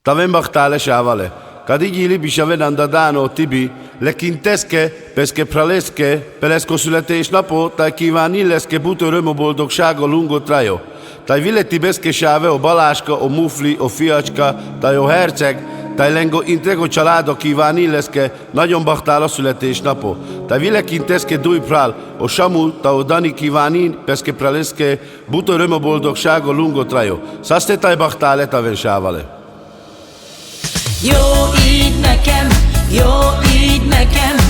Taven bachtale shavale. Kadigili bishavenanda dano tibi, lekinteske, peske praleske, pelesko születésnapot, tai kívánni leszke but öröm, a boldogság, a lungot rajo. Tai villeti beszke sáve, a Baláska, a Mufli, a Fiacska, tai a Herceg, tai lengo intrego családa kívánni leszke, nagyon bachtál a születésnapo. Tai villekinteszke dúj prál, a Samu, tai a Dani kívánni, peske praleske, but öröm, a boldogság, a lungot rajo. Szaszte tai bachtál taven sávale. Jó így nekem, jó így nekem,